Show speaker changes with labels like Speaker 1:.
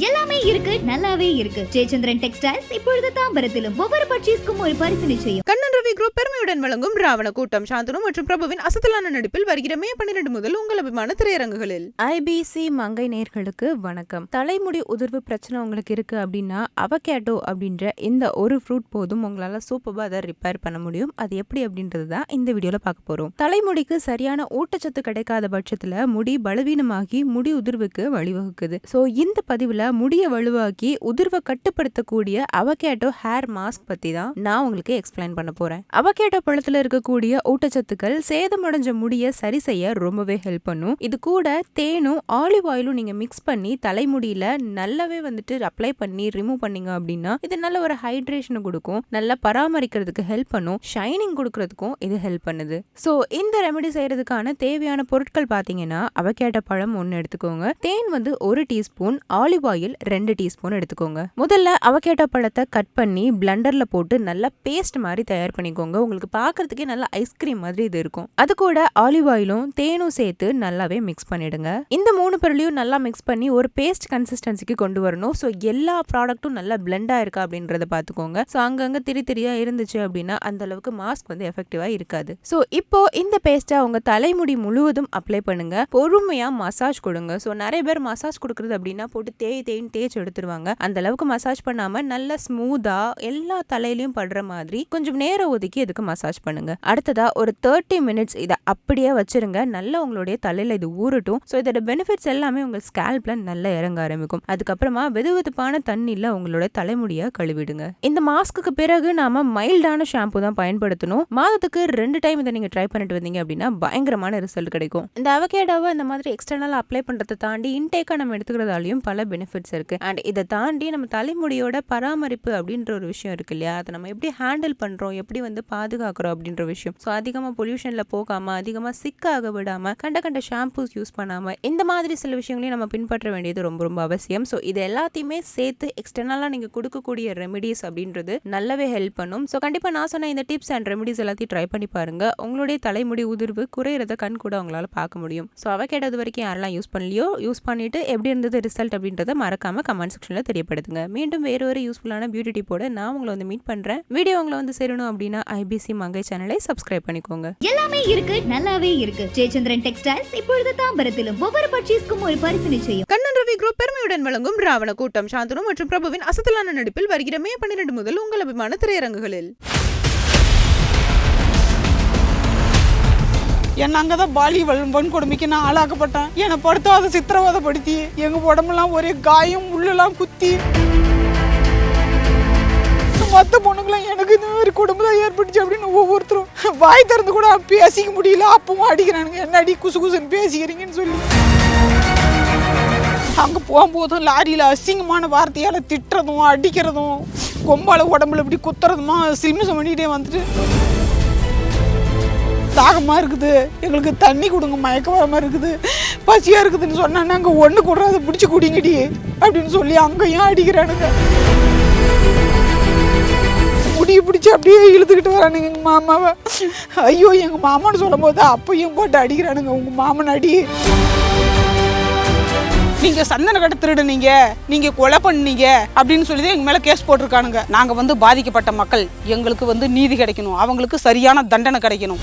Speaker 1: எல்லாமே இருக்கு, நல்லாவே இருக்கு. ஜெயச்சந்திரன் டெக்ஸ்டைல்ஸ் இப்பொழுது தாம்பரத்திலும் ஒவ்வொரு பர்ச்சேஸ்க்கும் ஒரு பரிசு நிச்சயம்.
Speaker 2: கண்ணன் ரவி குரூப் பெருமையுடன் வழங்கும் ராவண கூட்டம் சாந்தனு மற்றும் பிரபுவின் அசத்தலான நடிப்பில் வருகிற மே 12 முதல் உங்கள் அபிமான திரையரங்குகளில்.
Speaker 3: IBC மங்கை நேயர்களுக்கு வணக்கம். தலைமுடி உதிர்வு பிரச்சனை உங்களுக்கு இருக்கு அப்படின்னா அவகேடோ அப்படின்ற இந்த ஒரு ஃப்ரூட் போதும் உங்களால சூப்பரா அதை ரிப்பேர் பண்ண முடியும். அது எப்படி அப்படின்றது தான் இந்த வீடியோல பார்க்க போறோம். தலைமுடிக்கு சரியான ஊட்டச்சத்து கிடைக்காத பட்சத்துல முடி பலவீனமாகி முடி உதிர்வுக்கு வழிவகுக்குது. சோ இந்த பதிவுல முடிய வலுவாக்கி உதிர்வை கட்டுப்படுத்தக்கூடிய அவகேடோ ஹேர் மாஸ்க் பத்தி தான் நான் உங்களுக்கு எக்ஸ்பிளைன் பண்ண போறேன். அவகேடோ பழத்துல இருக்கக்கூடிய ஊட்டச்சத்துக்கள் சேதமடைஞ்ச முடிய சரி செய்ய ரொம்பவே ஹெல்ப் பண்ணும். இது கூட தேனும் ஆலிவ் ஆயிலும் நீங்க மிக்ஸ் பண்ணி தலைமுடியில நல்லாவே அப்ளை பண்ணி ரிமூவ் பண்ணீங்க அப்படின்னா இது நல்ல ஒரு ஹைட்ரேஷன் கொடுக்கும், நல்லா பராமரிக்கிறதுக்கு ஹெல்ப் பண்ணும், ஷைனிங் கொடுக்கறதுக்கும் இது ஹெல்ப் பண்ணுது. சோ இந்த ரெமெடி செய்யறதுக்கான தேவையான பொருட்கள் பாத்தீங்கன்னா அவகேடோ பழம் 1 எடுத்துக்கோங்க, தேன் 1 டீஸ்பூன், ஆலிவ் ஆயில் 2 டீஸ்பூன் எடுத்துக்கோங்க. முதல்ல அவகேடோ பழத்தை கட் பண்ணி பிளண்டர்ல போட்டு நல்லா பேஸ்ட் மாதிரி தயார் பண்ணிக்கோங்க. உங்களுக்கு பார்க்கிறதுக்கே நல்லா ஐஸ்கிரீம் மாதிரி இது இருக்கும். அது கூட ஆலிவ் ஆயிலும் தேனும் சேர்த்து நல்லாவே மிக்ஸ் பண்ணிடுங்க. இந்த 3 பொருளையும் நல்லா மிக்ஸ் பண்ணி ஒரு பேஸ்ட் கன்சிஸ்டன்சிக்கு கொண்டு வரணும். ஸோ எல்லா ப்ராடக்ட்டும் நல்லா பிளெண்டா இருக்கா அப்படின்றத பார்த்துக்கோங்க. ஸோ அங்கங்க திரியா இருந்துச்சு அப்படின்னா அந்த அளவுக்கு மாஸ்க் எஃபெக்டிவா இருக்காது. ஸோ இப்போ இந்த பேஸ்ட்டை உங்க தலைமுடி முழுவதும் அப்ளை பண்ணுங்க. பொறுமையா மசாஜ் கொடுங்க. ஸோ நிறைய பேர் மசாஜ் கொடுக்கறது அப்படின்னா போட்டு தேய்ச்சி எடுத்துருவாங்க. அந்த அளவுக்கு மசாஜ் பண்ணாம நல்லா ஸ்மூதா எல்லா தலையிலயும் படுற மாதிரி கொஞ்சம் நேரம் ஒதுக்கி இதுக்கு மசாஜ் பண்ணுங்க. அடுத்ததா ஒரு 30 மினிட்ஸ் இதை அப்படியே வச்சிருங்க. நல்லா உங்களுடைய தலையில இது ஊறட்டும். ஸோ இதோட பெனிஃபிட்ஸ் எல்லாமே உங்க ஸ்கேல்ப்ல நல்லா இறங்க ஆரம்பிக்கும். அதுக்கப்புறமா வெதுவெதுப்பான தண்ணியில உங்களோட தலைமுடிய கழுவிடுங்க. இந்த மாஸ்க்கு பிறகு நாம மைல்டான ஷாம்பு தான் பயன்படுத்தணும். மாதத்துக்கு 2 டைம் இதை நீங்க ட்ரை பண்ணிட்டு வந்தீங்க அப்படின்னா பயங்கரமான ரிசல்ட் கிடைக்கும். இந்த அவகேடோவை இந்த மாதிரி எக்ஸ்டர்னலா அப்ளை பண்றதை தாண்டி இன்டேக்கா நம்ம எடுத்துக்கிறதாலையும் பல பெனிஃபிட்ஸ் இருக்கு. அண்ட் இதை தாண்டி நம்ம தலைமுடியோட பராமரிப்பு அப்படின்ற ஒரு விஷயம் இருக்கு இல்லையா, அதை நம்ம எப்படி ஹேண்டில் பண்றோம், எப்படி பாதுகாக்கிறோம் அப்படின்ற விஷயம். ஸோ அதிகமா பொல்யூஷன்ல போகாம அதிகமா சிக்காக விடாம கண்ட ஷாம்பூஸ் யூஸ் பண்ணாம இந்த மாதிரி சில விஷயங்களையும் நம்ம பின்பற்ற வேண்டியது ரொம்ப ரொம்ப அவசியம். ஸோ இது எல்லாத்தையுமே சேர்த்து எக்ஸ்டர்னலா நீங்க கொடுக்கக்கூடிய ரெமிடிஸ் அப்படின்றது நல்லாவே ஹெல்ப் பண்ணும். ஸோ கண்டிப்பா நான் சொன்ன இந்த டிப்ஸ் அண்ட் ரெமிடிஸ் எல்லாத்தையும் ட்ரை பண்ணி பாருங்க. உங்களுடைய தலைமுடி உதிர்வு குறையறத கண் கூட உங்களால பார்க்க முடியும். ஸோ அவகேடோ வரைக்கும் யாரெல்லாம் யூஸ் பண்ணலையோ யூஸ் பண்ணிட்டு எப்படி இருந்தது ரிசல்ட் அப்படின்றத மறக்காம கமெண்ட் செக்ஷன்ல தெரியப்படுத்துங்க. மீண்டும் வேற ஒரு யூஸ்ஃபுல்லான பியூட்டி டிப்போட நான் உங்களை மீட் பண்றேன். வீடியோ உங்களை சேரணும் அப்படின்னா IBC மங்கை சேனலை சப்ஸ்கிரைப் பண்ணிக்கோங்க.
Speaker 1: எல்லாமே இருக்கு, நல்லாவே இருக்கு. ஜெயச்சந்திரன் டெக்ஸ்டைல்ஸ் இப்பொழுது தாம்பரத்திலும் ஒவ்வொரு பர்ச்சேஸ்க்கும் ஒரு பரிசு நிச்சயம்.
Speaker 2: கண்ணன் ரவி குரூப் பெருமையுடன் வழங்கும் ராவண கூட்டம் சாந்தனு மற்றும் பிரபுவின் அசத்தலான நடிப்பில் வருகிற மே 12 முதல் உங்கள் அபிமான திரையரங்குகளில்.
Speaker 4: என்ன அங்கதான் பாலி வன்கொடுமைக்கு நான் ஆளாக்கப்பட்டேன். என்னை படுத்தாத சித்திரவதைப்படுத்தி எங்க உடம்பெல்லாம் ஒரே காயம், உள்ளெல்லாம் குத்தி, மற்ற பொண்ணுங்களாம் எனக்கு இந்த மாதிரி குடும்பம் தான் ஏற்பட்டுச்சு அப்படின்னு ஒவ்வொருத்தரும் வாய் திறந்து கூட பேசிக்க முடியல. அப்பவும் அடிக்கிறானுங்க, என்ன அடி குசு குசுன்னு பேசிக்கிறீங்கன்னு சொல்லி. அங்கே போகும்போதும் லாரியில் அசிங்கமான வார்த்தையால் திட்டுறதும் அடிக்கிறதும் கொம்பால உடம்புல இப்படி குத்துறதுமா சில்மிசம் பண்ணிகிட்டே வந்துட்டு, தாகமாக இருக்குது, எங்களுக்கு தண்ணி கொடுங்க, மயக்கமாக இருக்குது, பசியாக இருக்குதுன்னு சொன்னாங்க. அங்கே ஒன்று கூட அதை பிடிச்சி குடிங்கடி அப்படின்னு சொல்லி அங்கேயும் அடிக்கிறானுங்க. முடிய பிடிச்சி அப்படியே இழுத்துக்கிட்டு வரானுங்க எங்கள் மாமாவை. ஐயோ எங்கள் மாமான்னு சொல்லும் போது அப்பையும் போட்டு அடிக்கிறானுங்க. உங்கள் மாமன் அடி, நீங்கள் சந்தன கடை திருடுனீங்க, நீங்கள் கொலை பண்ணீங்க அப்படின்னு சொல்லி தான் எங்கள் மேலே கேஸ் போட்டிருக்கானுங்க. நாங்கள் பாதிக்கப்பட்ட மக்கள், எங்களுக்கு நீதி கிடைக்கணும், அவங்களுக்கு சரியான தண்டனை கிடைக்கணும்.